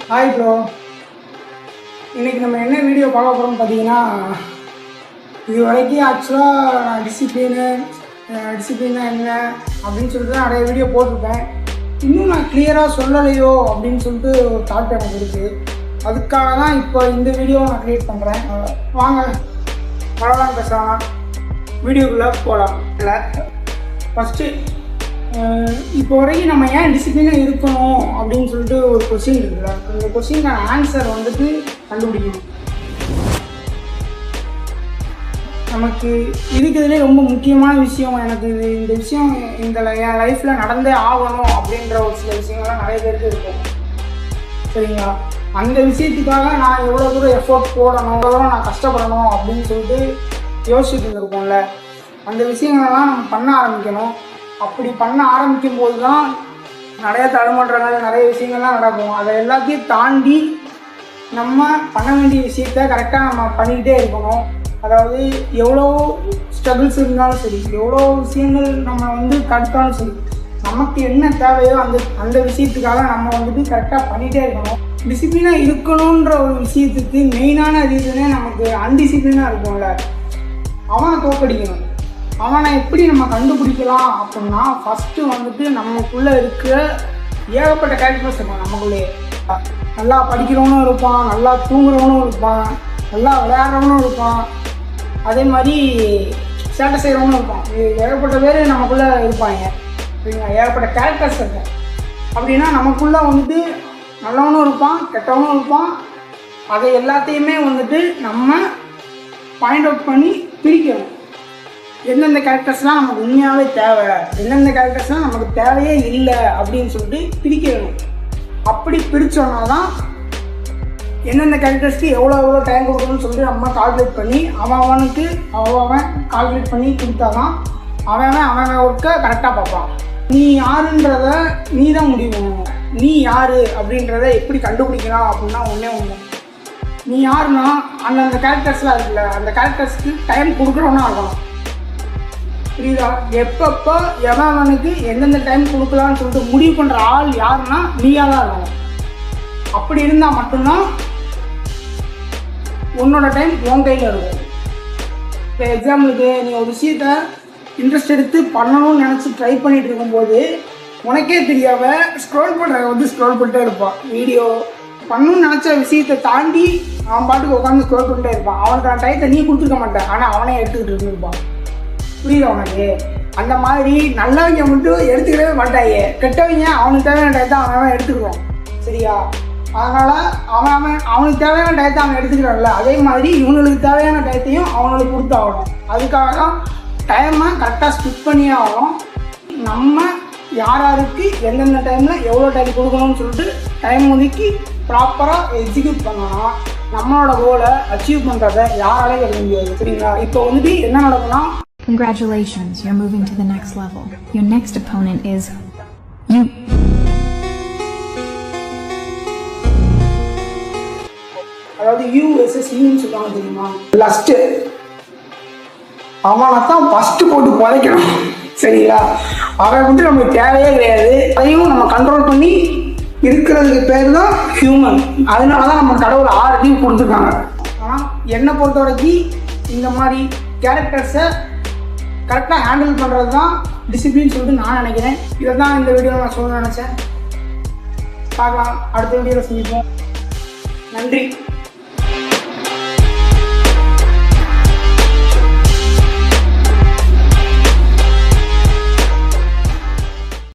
Hi bro, இன்றைக்கி நம்ம என்ன வீடியோ பார்க்க போகிறோம்னு பார்த்தீங்கன்னா, இது வரைக்கும் ஆக்சுவலாக நான் டிசிப்ளினா என்ன அப்படின்னு சொல்லிட்டு நிறைய வீடியோ போட்டிருப்பேன். இன்னும் நான் கிளியராக சொல்லலையோ அப்படின்னு சொல்லிட்டு ஒரு தாட் எனக்கு இருக்குது. அதுக்காக தான் இப்போ இந்த வீடியோவை நான் க்ரியேட் பண்ணுறேன். வாங்க பரவாயில்ல பேசலாம், வீடியோக்குள்ளே போகலாம். இல்லை ஃபஸ்ட்டு இப்போ வரைக்கும் நம்ம ஏன் டிசிப்ளினாக இருக்கணும் அப்படின்னு சொல்லிட்டு ஒரு கொஸ்டின் இருக்குல்ல, இந்த கொஸ்டினுக்கான ஆன்சர் வந்துட்டு கண்டுபிடிக்கணும். நமக்கு இருக்கிறதுலே ரொம்ப முக்கியமான விஷயம், எனக்கு இந்த விஷயம் இந்த என் லைஃப்பில் நடந்தே ஆகணும் அப்படின்ற ஒரு சில விஷயங்கள்லாம் நிறைய பேருக்கு இருக்கும். சரிங்களா? அந்த விஷயத்துக்காக நான் எவ்வளோ தூரம் எஃபோர்ட் போடணும், எவ்வளோ தூரம் நான் கஷ்டப்படணும் அப்படின்னு சொல்லிட்டு யோசிச்சுட்டு இருக்கோம்ல, அந்த விஷயங்கள்லாம் நம்ம பண்ண ஆரம்பிக்கணும். அப்படி பண்ண ஆரம்பிக்கும் போது தான் நிறைய தடுமாற்றங்கள், நிறைய விஷயங்கள்லாம் நடக்கும். அதை எல்லாத்தையும் தாண்டி நம்ம பண்ண வேண்டிய விஷயத்த கரெக்டாக நம்ம பண்ணிக்கிட்டே இருக்கணும். அதாவது எவ்வளோ ஸ்ட்ரகிள்ஸ் இருந்தாலும் சரி, எவ்வளோ விஷயங்கள் நம்ம தடுத்தாலும் சரி, நமக்கு என்ன தேவையோ அந்த விஷயத்துக்காக நம்ம கரெக்டாக பண்ணிகிட்டே இருக்கணும். டிசிப்ளினாக இருக்கணுன்ற ஒரு விஷயத்துக்கு மெயினான ரீசனே நமக்கு அன்டிசிப்ளினாக இருக்கும்ல, அவனை தோற்கடிக்கணும். அவனை எப்படி நம்ம கண்டுபிடிக்கலாம் அப்படின்னா, ஃபஸ்ட்டு நமக்குள்ளே இருக்கிற ஏகப்பட்ட கேரக்டர்ஸ் இருப்பான். நமக்குள்ளேயே நல்லா படிக்கிறவனும் இருப்பான், நல்லா தூங்குறவனும் இருப்பான், நல்லா விளையாடுறவனும் இருப்பான், அதே மாதிரி சேட்டை செய்கிறவனும் இருப்பான். ஏகப்பட்ட பேர் நமக்குள்ளே இருப்பாங்க. சரிங்களா? ஏகப்பட்ட கேரக்டர்ஸ் இருக்கும். அப்படின்னா நமக்குள்ளே நல்லவனும் இருப்பான், கெட்டவனும் இருப்பான். அதை எல்லாத்தையுமே நம்ம பாயிண்ட் அவுட் பண்ணி பிரிக்கணும். எந்தெந்த கேரக்டர்ஸ்லாம் நமக்கு உண்மையாகவே தேவை, எந்தெந்த கேரக்டர்ஸ்லாம் நமக்கு தேவையே இல்லை அப்படின்னு சொல்லிட்டு பிரிக்கணும். அப்படி பிரித்தோன்னா தான் எந்தெந்த கேரக்டர்ஸ்க்கு எவ்வளோ டைம் கொடுக்கணும்னு சொல்லிட்டு நம்ம கால்குலேட் பண்ணி அவனுக்கு கால்குலேட் பண்ணி கொடுத்தா தான் அவன் ஒர்க்கை கரெக்டாக பார்ப்பான். நீ யாருன்றத நீ தான் முடிவு பண்ணணும். நீ யார் அப்படின்றத எப்படி கண்டுபிடிக்கலாம் அப்படின்னா ஒன்று, நீ யாருன்னா அந்தந்த கேரக்டர்ஸ்லாம் இருக்குல்ல, அந்த கேரக்டர்ஸ்க்கு டைம் கொடுக்குறோன்னா ஆகணும். புரியுதா? எப்பப்போ எவனுக்கு எந்தெந்த டைம் கொடுக்கலான்னு சொல்லிட்டு முடிவு பண்ணுற ஆள் யாருன்னா நீயாக தான் இருக்கணும். அப்படி இருந்தால் மட்டும்தான் உன்னோட டைம் உன் கையில் இருக்கும். இப்போ எக்ஸாம்பிளுக்கு நீ ஒரு விஷயத்த இன்ட்ரெஸ்ட் எடுத்து பண்ணணும்னு நினச்சி ட்ரை பண்ணிகிட்டு இருக்கும்போது உனக்கே தெரியாமல் ஸ்க்ரோல் பண்ணிட்டே இருப்பான். வீடியோ பண்ணணும்னு நினச்ச விஷயத்தை தாண்டி அவன் பாட்டுக்கு உட்காந்து ஸ்க்ரோல் பண்ணிட்டே இருப்பான். அவனுக்கான டைத்தை நீ கொடுத்துருக்க மாட்டேன், ஆனால் அவனே எடுத்துக்கிட்டு இருப்பான். புரியுதா உனக்கு? அந்த மாதிரி நல்லவங்க எடுத்துக்கிடவே மாட்டாங்க, கெட்டவங்க அவனுக்கு தேவையான டயத்தை அவன் எடுத்துக்குவான். சரியா? அதனால் அவனுக்கு தேவையான டயத்தை அவன் எடுத்துக்கிறான்ல, அதே மாதிரி இவங்களுக்கு தேவையான டயத்தையும் அவங்களுக்கு கொடுத்தாகணும். அதுக்காக தான் டைமை கரெக்டாக ஸ்பிட் பண்ணி ஆகணும். நம்ம யாருக்கு எந்தெந்த டைமில் எவ்வளோ டைம் கொடுக்கணும்னு சொல்லிட்டு டைம் ஒதுக்கி ப்ராப்பராக எக்ஸிக்யூட் பண்ணோன்னா நம்மளோட கோலை அச்சீவ் பண்ணுறதை யாராலையும் எடுக்க முடியாது. சரிங்களா? இப்போ என்ன நடக்கும்னா, Congratulations, you're moving to the next level. Your next opponent is you. அதாவது யூ வெர்சஸ் யூன்னு சொல்லுவாங்க தெரியுமா? லஸ்ட்டு அவனை தான் ஃபஸ்ட்டு போட்டு புதைக்கணும். சரிங்களா? அவன் நமக்கு தேவையே கிடையாது. அதையும் நம்ம கண்ட்ரோல் பண்ணி இருக்கிறதுக்கு பேர் தான் ஹியூமன். அதனால தான் நம்ம கடவுள் 6 டீம் கொடுத்துருக்காங்க. ஆனால் என்னை பொறுத்த வரைக்கும் இந்த மாதிரி கேரக்டர்ஸை கரெக்டாக ஹேண்டில் பண்ணுறது தான் டிசிப்ளின் சொல்லிட்டு நான் நினைக்கிறேன். இதை தான் இந்த வீடியோவில் நான் சொல்ல நினச்சேன். பார்க்கலாம், அடுத்த வீடியோவில் சந்திப்போம். நன்றி.